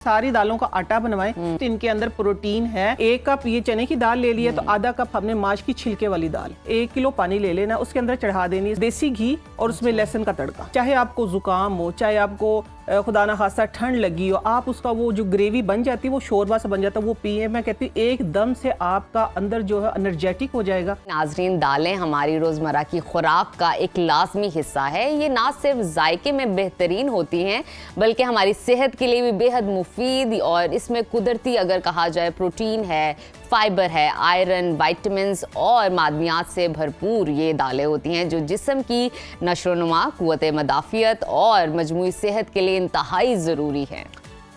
सारी दालों का आटा बनवाएं तो इनके अंदर प्रोटीन है। 1 कप ये चने की दाल ले लिया तो आधा कप हमने माश की छिलके वाली दाल, 1 किलो पानी ले लेना, उसके अंदर चढ़ा देनी देसी घी और उसमें लहसुन का तड़का। चाहे आपको जुकाम हो, चाहे आपको खुदा ना खासा ठंड लगी हो, आप उसका वो जो ग्रेवी बन जाती है वो शोरबा से बन जाता है, वो पिए। मैं कहती हूँ एकदम से आपका अंदर जो है एनर्जेटिक हो जाएगा। नाजरीन, दालें हमारी रोजमर्रा की खुराक का एक लाजमी हिस्सा है। ये ना सिर्फ जायके में बेहतरीन होती हैं बल्कि हमारी सेहत के लिए भी बेहद मुफीद, और इसमें कुदरती अगर कहा जाए प्रोटीन है, फाइबर है, आयरन, विटामिन्स और मादनियात से भरपूर ये दालें होती हैं जो जिस्म की नशोनुमा, कुव्वत मदाफियत और मजमूई सेहत के लिए इंतहाई ज़रूरी है।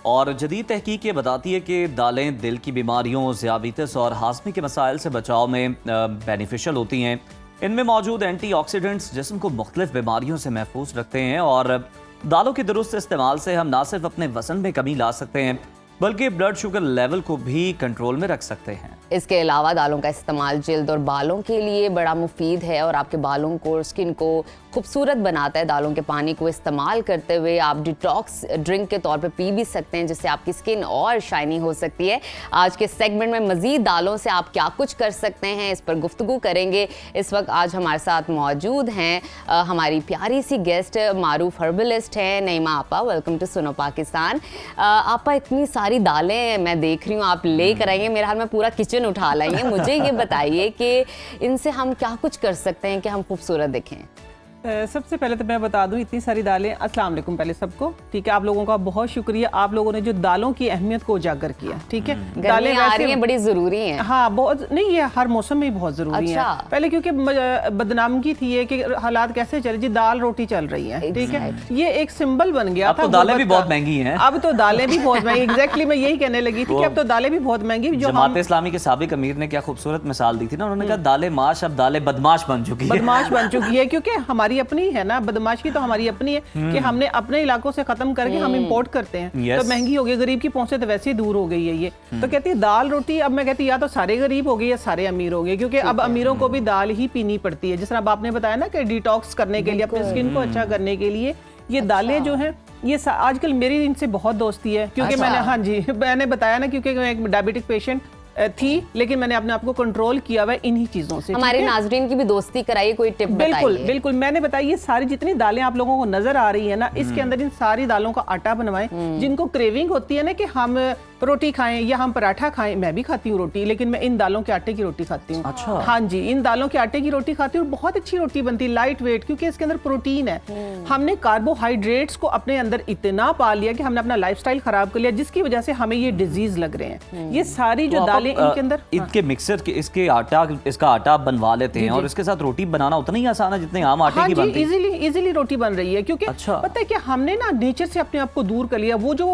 और जदीद तहकीक ये बताती है कि दालें दिल की बीमारियों, ज़ियाबीतस और हाजमे के मसाइल से बचाव में बेनिफिशियल होती हैं। इनमें मौजूद एंटीऑक्सीडेंट्स जिस्म को मुख्तलिफ बीमारियों से महफूज रखते हैं और दालों के दुरुस्त इस्तेमाल से हम ना सिर्फ अपने वज़न में कमी ला सकते हैं बल्कि ब्लड शुगर लेवल को भी कंट्रोल में रख सकते हैं। इसके अलावा दालों का इस्तेमाल जिल्द और बालों के लिए बड़ा मुफीद है और आपके बालों को और स्किन को खूबसूरत बनाता है। दालों के पानी को इस्तेमाल करते हुए आप डिटॉक्स ड्रिंक के तौर पे पी भी सकते हैं जिससे आपकी स्किन और शाइनी हो सकती है। आज के सेगमेंट में मज़ीद दालों से आप क्या कुछ कर सकते हैं इस पर गुफ्तगू करेंगे। इस वक्त आज हमारे साथ मौजूद हैं हमारी प्यारी सी गेस्ट, मारूफ हर्बलिस्ट हैं नईमा आपा। वेलकम टू सुनो पाकिस्तान। आपा, इतनी सारी दालें मैं देख रही हूँ आप लेकर आएंगे, मेरे हाल में पूरा किचन उठा लाएंगे। मुझे ये बताइए कि इनसे हम क्या कुछ कर सकते हैं कि हम खूबसूरत दिखें। सबसे पहले तो मैं बता दूं, इतनी सारी दालें, अस्सलाम वालेकुम पहले सबको, ठीक है। आप लोगों का बहुत शुक्रिया, आप लोगों ने जो दालों की अहमियत को उजागर किया, ठीक है। दालें आ रही हैं, बड़ी जरूरी हैं। हाँ, बहुत नहीं, ये हर मौसम में बहुत जरूरी है। पहले क्योंकि बदनामगी थी ये कि हालात कैसे चल जी, दाल रोटी चल रही है, ठीक है। ये एक सिंबल बन गया था। अब तो दालें भी बहुत महंगी हैं। अब तो दालें भी बहुत महंगी, एग्जैक्टली मैं यही कहने लगी थी कि अब तो दालें भी बहुत महंगी। जमात इस्लामी के साबिक अमीर ने क्या खूबसूरत मिसाल दी थी ना, उन्होंने कहा दालें माश अब दालें बदमाश बन चुकी है। बदमाश बन चुकी है क्योंकि हमारी अपनी है ना, बदमाश की तो हमारी अपनी है कि हमने अपने इलाकों से खत्म करके हम इंपोर्ट करते हैं। तो महंगी हो गई, गरीब की पहुंच से तो वैसे ही दूर हो गई है ये। तो कहती है दाल रोटी, अब मैं कहती या तो सारे गरीब हो गए या सारे अमीर हो गए, क्योंकि अब अमीरों को भी दाल ही पीनी पड़ती है। जिस तरह आपने बताया ना कि डिटॉक्स करने के लिए, अपनी स्किन को अच्छा करने के लिए ये दालें जो हैं, ये आजकल मेरी इनसे बहुत दोस्ती है क्योंकि मैंने, हाँ जी, मैंने बताया ना, क्योंकि मैं एक डायबिटिक पेशेंट थी लेकिन मैंने अपने आप को कंट्रोल किया हुआ इन्हीं चीजों से। हमारे नाज़रीन की भी दोस्ती कराइए, कोई टिप बताइए। बिल्कुल बिल्कुल, मैंने बताई ये सारी जितनी दालें आप लोगों को नजर आ रही है ना, इसके अंदर इन सारी दालों का आटा बनवाएं। जिनको क्रेविंग होती है ना कि हम रोटी खाएं या हम पराठा खाएं, मैं भी खाती हूँ रोटी, लेकिन मैं इन दालों के आटे की रोटी खाती हूँ। अच्छा। हाँ जी, इन दालों के आटे की रोटी खाती हूँ, बहुत अच्छी रोटी बनती है, लाइट वेट, क्योंकि इसके अंदर प्रोटीन है। हमने कार्बोहाइड्रेट्स को अपने अंदर इतना पा लिया कि हमने अपना लाइफस्टाइल खराब कर लिया, जिसकी वजह से हमें ये डिजीज लग रहे हैं। ये सारी जो दालें इनके अंदर, इनके मिक्सर के इसका आटा बनवा लेते हैं और इसके साथ रोटी बनाना उतना ही आसान है जितने आम आटे की बनती है। इजीली रोटी बन रही है क्योंकि पता है कि हमने ना नेचर से अपने आप को दूर कर लिया। वो जो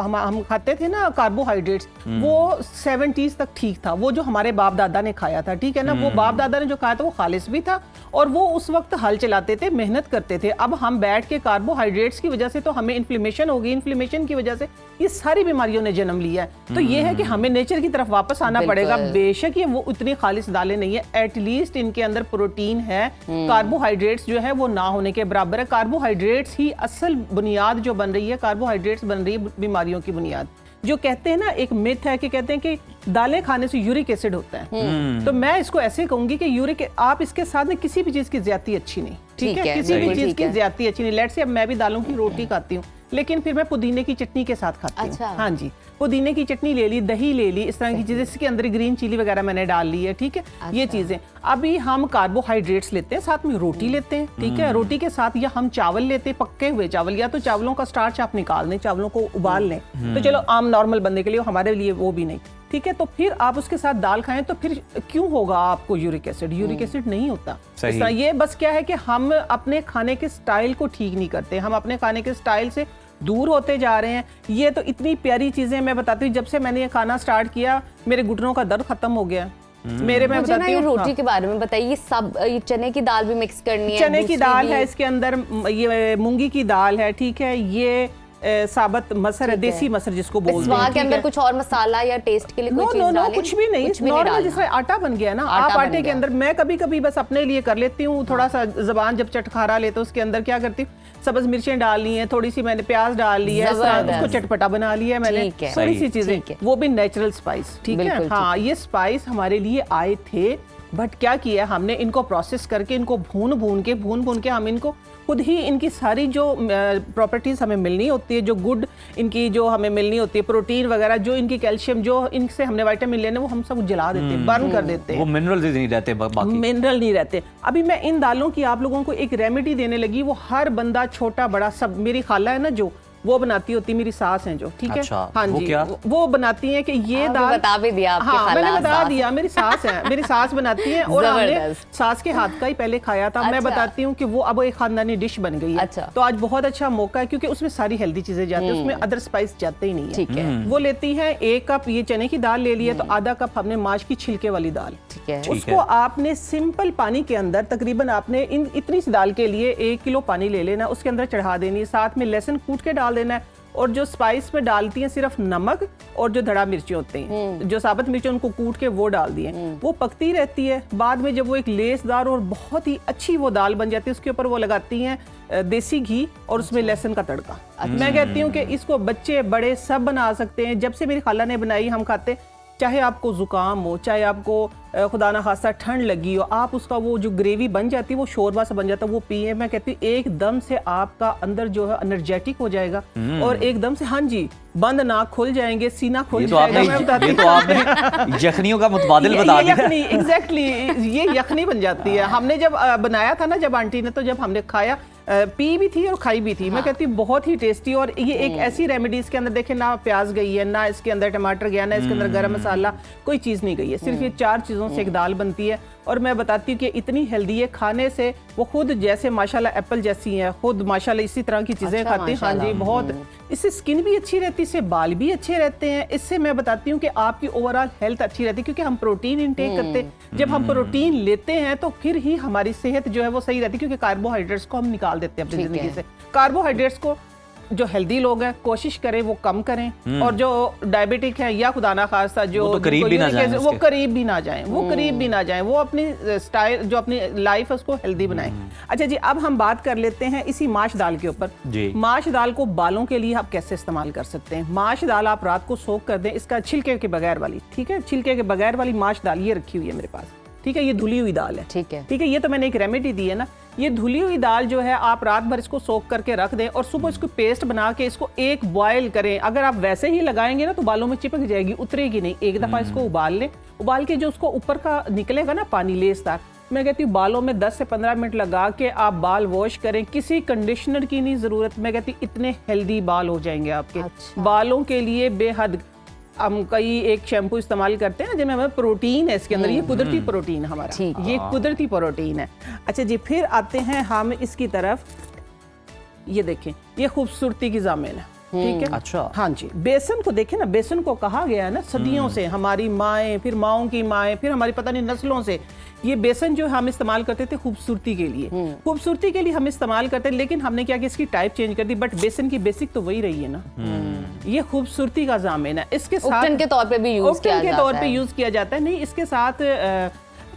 हम खाते थे ना कार्बोहाइड्रेट्स, वो 70s तक ठीक था, वो जो हमारे बाप दादा ने खाया था, ठीक है ना, वो बाप दादा ने जो खाया था वो खालिस भी था और वो उस वक्त हल चलाते थे, मेहनत करते थे। अब हम बैठ के कार्बोहाइड्रेट्स की वजह से तो हमें इन्फ्लेमेशन हो गई, इन्फ्लेमेशन की वजह से ये सारी बीमारियों ने जन्म लिया है। तो ये है कि हमें नेचर की तरफ वापस आना पड़ेगा। बेशक ये वो उतनी खालिस दालें नहीं है, एटलीस्ट इनके अंदर प्रोटीन है, कार्बोहाइड्रेट्स जो है वो ना होने के बराबर है। कार्बोहाइड्रेट्स ही असल बुनियाद जो बन रही है, कार्बोहाइड्रेट्स बन रही है बीमारियों की बुनियाद। जो कहते हैं ना, एक मिथ है कि कहते हैं कि दालें खाने से यूरिक एसिड होता है, तो मैं इसको ऐसे कहूंगी कि यूरिक, आप इसके साथ में किसी भी चीज की ज्यादती अच्छी नहीं, ठीक है, किसी भी चीज की ज्यादती अच्छी नहीं। लेट्स से अब मैं भी दालों की रोटी खाती हूँ लेकिन फिर मैं पुदीने की चटनी के साथ खाती हूँ। हाँ जी, पुदीने की चटनी ले ली, दही ले ली, इस तरह की चीजें, इसके अंदर ग्रीन चिली वगैरह मैंने डाल ली है, ठीक है। ये चीजें, अभी हम कार्बोहाइड्रेट्स लेते हैं, साथ में रोटी लेते हैं, ठीक है। रोटी के साथ या हम चावल लेते हैं, पक्के हुए चावल, या तो चावलों का स्टार्च आप निकाल दें, चावलों को उबाल लें, तो चलो आम नॉर्मल बंदे के लिए, हमारे लिए वो भी नहीं, ठीक है। तो फिर आप उसके साथ दाल खाएं तो फिर क्यों होगा आपको यूरिक एसिड? यूरिक एसिड नहीं होता। ये बस क्या है कि हम अपने खाने के स्टाइल को ठीक नहीं करते, हम अपने खाने के स्टाइल से दूर होते जा रहे हैं। ये तो इतनी प्यारी चीजें मैं बताती हूँ, जब से मैंने ये खाना स्टार्ट किया मेरे घुटनों का दर्द खत्म हो गया। मैं बताती हूँ रोटी के बारे में बताइए। सब ये चने की दाल भी मिक्स करनी है, चने की दाल है, इसके अंदर ये मूंगी की दाल है, ठीक है, ये साबत मसर है, देसी मसर जिसको बोलते हैं। इसवा के अंदर कुछ और मसाला या टेस्ट के लिए कोई चीज डालें? कुछ भी नहीं, नॉर्मल जैसे आटा बन गया ना, आप आटे के अंदर, मैं कभी कभी बस अपने लिए कर लेती हूँ, थोड़ा सा जबान जब चटखारा लेते उसके अंदर क्या करती हूँ, सब्ज मिर्चें डालनी है, थोड़ी सी मैंने प्याज डाल ली है, उसको चटपटा बना लिया है मैंने, थोड़ी सी चीजें, वो भी नेचुरल स्पाइस, ठीक है। हाँ, ये स्पाइस हमारे लिए आए थे, बट क्या किया हमने, इनको प्रोसेस करके, इनको भून भून के हम इनको खुद ही, इनकी सारी जो प्रॉपर्टीज हमें मिलनी होती है, जो गुड इनकी जो हमें मिलनी होती है, प्रोटीन वगैरह, जो इनकी कैल्शियम, जो इनसे हमने विटामिन लेने, वो हम सब जला देते हैं, बर्न कर देते हैं, वो मिनरल नहीं रहते, बाकी मिनरल नहीं रहते। अभी मैं इन दालों की आप लोगों को एक रेमेडी देने लगी, वो हर बंदा छोटा बड़ा सब, मेरी खाला है ना जो, वो बनाती होती, मेरी सास हैं जो, ठीक है। अच्छा, हाँ वो जी, क्या? वो बनाती हैं कि ये दाल, बता भी दिया आपकी हाँ, मैंने बता सास। दिया, मेरी सास है, मेरी सास बनाती है, और हमने सास के हाथ का ही पहले खाया था। मैं बताती हूँ कि वो अब एक खानदानी डिश बन गई है। तो आज बहुत अच्छा मौका है, क्योंकि उसमें सारी हेल्दी चीजें जाती है, उसमें अदर स्पाइस जाते ही नहीं है, ठीक है। वो लेती है 1 कप ये चने की दाल ले ली है, तो आधा कप हमने माश की छिलके वाली दाल, ठीक है। उसको आपने सिंपल पानी के अंदर, तकरीबन आपने इतनी सी दाल के लिए 1 किलो पानी ले लेना, उसके अंदर चढ़ा देनी है, साथ में लहसुन कूट के डाल देना है, और जो स्पाइस में डालती हैं सिर्फ नमक और जो धड़ा मिर्ची होते हैं, जो साबुत मिर्ची उनको कूट के वो डाल दिए, वो पकती रहती है। बाद में जब वो एक लेसदार और बहुत ही अच्छी वो दाल बन जाती है, उसके ऊपर वो लगाती हैं देसी घी और उसमें लहसुन का तड़का। मैं कहती हूँ कि इसको बच्चे बड़े सब बना सकते हैं। जब से मेरी खाला ने बनाई हम खाते, चाहे आपको जुकाम हो, चाहे आपको खुदा ना खासा ठंड लगी हो, आप उसका वो जो ग्रेवी बन जाती है, वो शोरबा सा बन जाता है, वो पिए। मैं कहती हूँ एकदम से आपका अंदर जो है एनर्जेटिक हो जाएगा, और एकदम से, हाँ जी, बंद नाक खुल जाएंगे, सीना खुल जाएगा। ये तो आपने यखनियों का मुतबादिल बता दिया। यखनी, एग्जैक्टली, ये यखनी बन जाती है। हमने जब बनाया था ना, जब आंटी ने, तो जब हमने खाया, पी भी थी और खाई भी थी। मैं कहती हूँ बहुत ही टेस्टी, और ये एक ऐसी रेमेडी, इसके अंदर देखें ना प्याज गई है, ना इसके अंदर टमाटर गया, ना इसके अंदर गरम मसाला, कोई चीज़ नहीं गई है, सिर्फ ये 4 चीज़ों से एक दाल बनती है। और मैं बताती हूँ कि इतनी हेल्दी है, खाने से वो खुद जैसे माशाल्लाह एप्पल जैसी है, खुद माशाल्लाह इसी तरह की चीज़ें खाते हैं। हाँ जी, बहुत, इससे स्किन भी अच्छी रहती है, इससे बाल भी अच्छे रहते हैं, इससे मैं बताती हूँ कि आपकी ओवरऑल हेल्थ अच्छी रहती है, क्योंकि हम प्रोटीन इनटेक करते हैं। जब हम प्रोटीन लेते हैं तो फिर ही हमारी सेहत जो है वो सही रहती है, क्योंकि कार्बोहाइड्रेट्स को हम निकाल देते हैं अपनी जिंदगी से। कार्बोहाइड्रेट्स को जो हेल्दी लोग हैं कोशिश करें वो कम करें, और जो डायबिटिक है या खुदा ना खास्ता जो वो तो करीब भी ना जाएं, वो करीब भी ना जाएं, वो करीब भी ना जाएं, वो अपनी स्टाइल, जो अपनी लाइफ है उसको हेल्दी बनाएं। अच्छा जी, अब हम बात कर लेते हैं इसी माश दाल के ऊपर। माश दाल को बालों के लिए आप कैसे इस्तेमाल कर सकते हैं। माश दाल आप रात को सोक कर दें, इसका छिलके के बगैर वाली, ठीक है, छिलके के बगैर वाली माश दाल ये रखी हुई है मेरे पास, ठीक है, ये धुली हुई दाल है, ठीक है, ये तो मैंने एक रेमेडी दी है ना। ये धुली हुई दाल जो है आप रात भर इसको सोक करके रख दें, और सुबह इसको पेस्ट बना के इसको एक बॉयल करें। अगर आप वैसे ही लगाएंगे ना तो बालों में चिपक जाएगी, उतरेगी नहीं। एक दफा इसको उबाल लें, उबाल के जो उसको ऊपर का निकलेगा ना पानी लेसदार, मैं कहती हूँ बालों में 10 से 15 मिनट लगा के आप बाल वॉश करें, किसी कंडीशनर की नहीं जरूरत। मैं कहती हूँ इतने हेल्दी बाल हो जाएंगे आपके। बालों के लिए बेहद हम कई एक शैम्पू इस्तेमाल करते हैं ना, जिसमें हमें प्रोटीन है इसके अंदर, ये कुदरती प्रोटीन है हमारा, ये कुदरती प्रोटीन है। अच्छा जी, फिर आते हैं हम इसकी तरफ, ये देखें, ये खूबसूरती की जामिन है, ठीक है। अच्छा, हाँ जी, बेसन को देखें ना, बेसन को कहा गया है ना सदियों से, हमारी माएँ, फिर माओं की माएँ, फिर हमारी पता नहीं नस्लों से ये बेसन जो हम इस्तेमाल करते थे खूबसूरती के लिए, खूबसूरती के लिए हम इस्तेमाल करते हैं। लेकिन हमने क्या किया, इसकी टाइप चेंज कर दी, बट बेसन की बेसिक तो वही रही है ना। ये खूबसूरती का जामिन है। इसके साथ उपटन के तौर पे भी यूज किया जाता है। नहीं, इसके साथ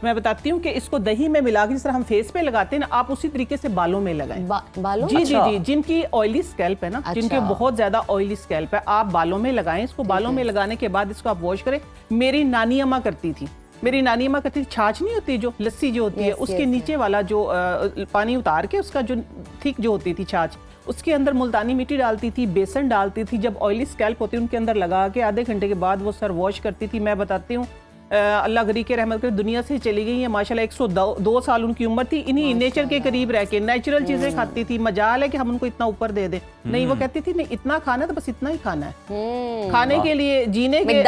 मैं बताती हूँ कि इसको दही में मिला के, जिस तरह हम फेस पे लगाते हैं ना, आप उसी तरीके से बालों में लगाएं। बालों? जी जी जी, जिनकी ऑयली स्कैल्प है ना, जिनके बहुत ज्यादा ऑयली स्कैल्प है, आप बालों में लगाएं इसको। बालों में लगाने के बाद इसको आप वॉश करें। मेरी नानी अम्मा करती थी, छाछ नहीं होती जो लस्सी जो होती है, उसके नीचे वाला जो पानी उतार के उसका जो थिक जो होती थी छाछ, उसके अंदर मुल्तानी मिट्टी डालती थी, बेसन डालती थी, जब ऑयली स्कैल्प होती है उनके अंदर लगा के आधे घंटे के बाद वो सर वॉश करती थी। मैं बताती हूँ, अल्लाह गरी के रहमत करे, दुनिया से चली गई है माशाल्लाह। 102 साल उनकी उम्र थी। इन्हीं नेचर के करीब रह के नेचुरल चीजें खाती थी। मजाल है कि हम उनको इतना ऊपर दे दें, नहीं, वो कहती थी नहीं, इतना खाना है तो बस इतना ही खाना है। खाने के लिए, जीने के,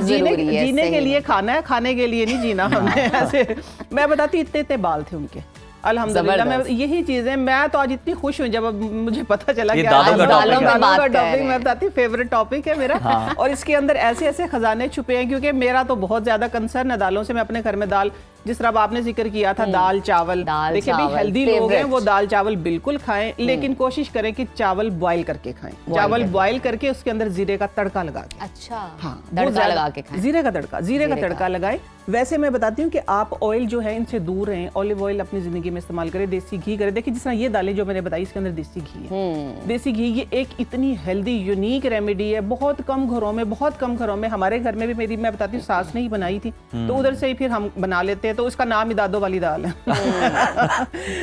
जीने के लिए खाना है, खाने के लिए नहीं जीना हमने। ऐसे मैं बताती, इतने बाल थे उनके, अल्हम्दुलिल्लाह। मैं यही चीजें, मैं तो आज इतनी खुश हूँ जब मुझे पता चला कि दालों का टॉपिक मैं बताती हूँ, फेवरेट टॉपिक है मेरा। और इसके अंदर ऐसे ऐसे खजाने छुपे हैं, क्योंकि मेरा तो बहुत ज्यादा कंसर्न है दालों से। मैं अपने घर में दाल जिस तरह अब आपने जिक्र किया था दाल चावल, दाल देखिए भी चावल, हेल्दी लोग हैं favorite। वो दाल चावल बिल्कुल खाएं, लेकिन कोशिश करें कि चावल बॉईल करके खाएं। चावल करके। बॉईल करके उसके अंदर जीरे का तड़का लगा के, अच्छा, हाँ तड़का वो ज्यादा- लगा के खाएं। जीरे का तड़का लगाएं। वैसे मैं बताती हूँ कि आप ऑयल जो है इनसे दूर रहें, ऑलिव ऑयल अपनी जिंदगी में इस्तेमाल करें, देसी घी करें। देखिए जिस तरह ये दालें जो मैंने बताई इसके अंदर देसी घी है। देसी घी ये एक इतनी हेल्दी यूनिक रेमेडी है। बहुत कम घरों में, हमारे घर में भी मेरी मैं बताती हूँ सास ने ही बनाई थी, तो उधर से ही फिर हम बना लेते हैं। तो उसका नाम ही दादो वाली दाल है।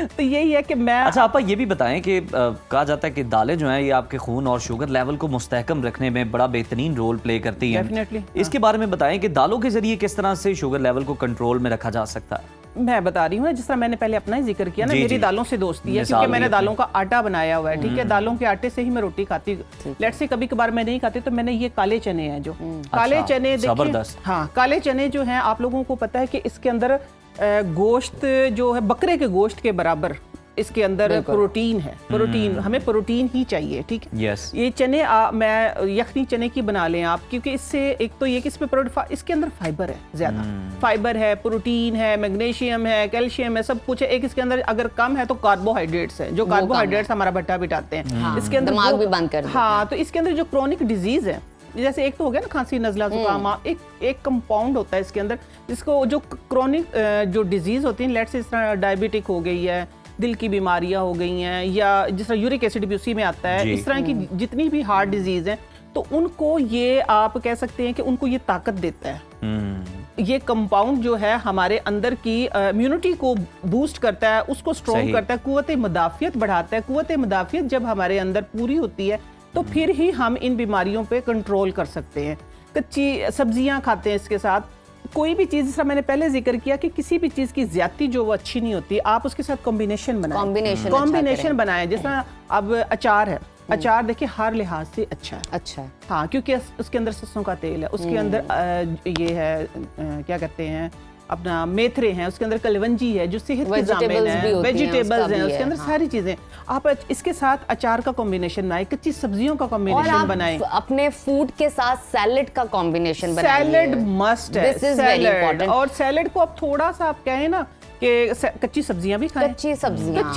तो यही है कि मैं अच्छा आपा ये भी बताएं कि कहा जाता है कि दालें जो हैं ये आपके खून और शुगर लेवल को मुस्तहकम रखने में बड़ा बेहतरीन रोल प्ले करती हैं। Definitely, इसके बारे में बताएं कि दालों के जरिए किस तरह से शुगर लेवल को कंट्रोल में रखा जा सकता है। मैं बता रही हूँ जिस तरह मैंने पहले अपना ही जिक्र किया ना, जी, मेरी जी। दालों से दोस्ती है, मिसाल क्योंकि मैंने दी दालों का आटा बनाया हुआ है, ठीक है। दालों के आटे से ही मैं रोटी खाती हूँ। लेट्स से कभी कभार मैं नहीं खाती तो मैंने ये काले चने हैं जो काले अच्छा, चने देखिए, जबरदस्त। हाँ काले चने जो हैं आप लोगों को पता है कि इसके अंदर गोश्त जो है बकरे के गोश्त के बराबर इसके अंदर प्रोटीन है। प्रोटीन हमें प्रोटीन ही चाहिए, ठीक है। यस ये चने मैं यखनी चने की बना लें आप, क्योंकि इससे एक तो ये कि इसमें इसके अंदर फाइबर है, ज्यादा फाइबर है, प्रोटीन है, मैग्नीशियम है, कैल्शियम है, सब कुछ है। एक इसके अंदर अगर कम है तो कार्बोहाइड्रेट्स है, जो कार्बोहाइड्रेट्स हमारा भट्टा बिठाते हैं इसके अंदर दिमाग भी बंद कर देते हाँ, तो इसके अंदर जो क्रोनिक डिजीज है, जैसे एक तो हो गया ना खांसी नजला जुकाम, एक कंपाउंड होता है इसके अंदर जिसको जो क्रोनिक जो डिजीज होती है, लेट्स से इस तरह डायबिटिक हो गई है, दिल की बीमारियां हो गई हैं, या जिस तरह यूरिक एसिड भी उसी में आता है, इस तरह की जितनी भी हार्ट डिजीज हैं, तो उनको ये आप कह सकते हैं कि उनको ये ताकत देता है। ये कंपाउंड जो है हमारे अंदर की इम्यूनिटी को बूस्ट करता है, उसको स्ट्रॉन्ग करता है, कुव्वत मुदाफियत बढ़ाता है। कुव्वत मुदाफियत जब हमारे अंदर पूरी होती है तो फिर ही हम इन बीमारियों पे कंट्रोल कर सकते हैं। कच्ची सब्जियां खाते हैं इसके साथ, कोई भी चीज, जिस तरह मैंने पहले जिक्र किया कि किसी भी चीज की ज्यादती जो वो अच्छी नहीं होती, आप उसके साथ कॉम्बिनेशन बनाएं, कॉम्बिनेशन बनाएं। जिस तरह अब अचार है, अचार देखिए हर लिहाज से अच्छा है। अच्छा है। हाँ, क्योंकि उसके अंदर सरसों का तेल है, उसके अंदर ये है क्या कहते हैं अपना मेथरे हैं, उसके अंदर कलवंजी है जो सेहत के जामिन है, वेजिटेबल्स हैं उसके अंदर, सारी चीजें। आप इसके साथ अचार का कॉम्बिनेशन बनाएं, कच्ची सब्जियों का कॉम्बिनेशन बनाएं, अपने फूड के साथ सैलेड का कॉम्बिनेशन बनाएं। सैलेड मस्ट है, सैलेड। और सैलेड को आप थोड़ा सा आप कहें ना कि कच्ची सब्जियां भी खाएं, कच्ची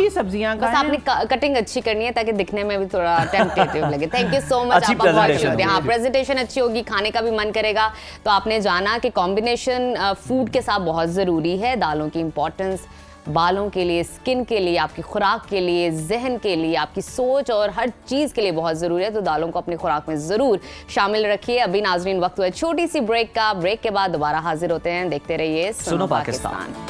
सब्जियां बस आपने कटिंग अच्छी करनी है ताकि दिखने में भी थोड़ा टेम्पटेटिव लगे। थैंक यू सो मच, अच्छी आपका बहुत presentation शुक्रिया। हाँ, होगी। प्रेजेंटेशन अच्छी होगी, खाने का भी मन करेगा। तो आपने जाना कि कॉम्बिनेशन फूड के साथ बहुत ज़रूरी है, दालों की इंपॉर्टेंस बालों के लिए, स्किन के लिए, आपकी खुराक के लिए, जहन के लिए, आपकी सोच और हर चीज़ के लिए बहुत ज़रूरी है। तो दालों को अपनी खुराक में ज़रूर शामिल रखिए। अभी नाजरीन वक्त हुआ छोटी सी ब्रेक का, ब्रेक के बाद दोबारा हाजिर होते हैं। देखते रहिए सुनो पाकिस्तान।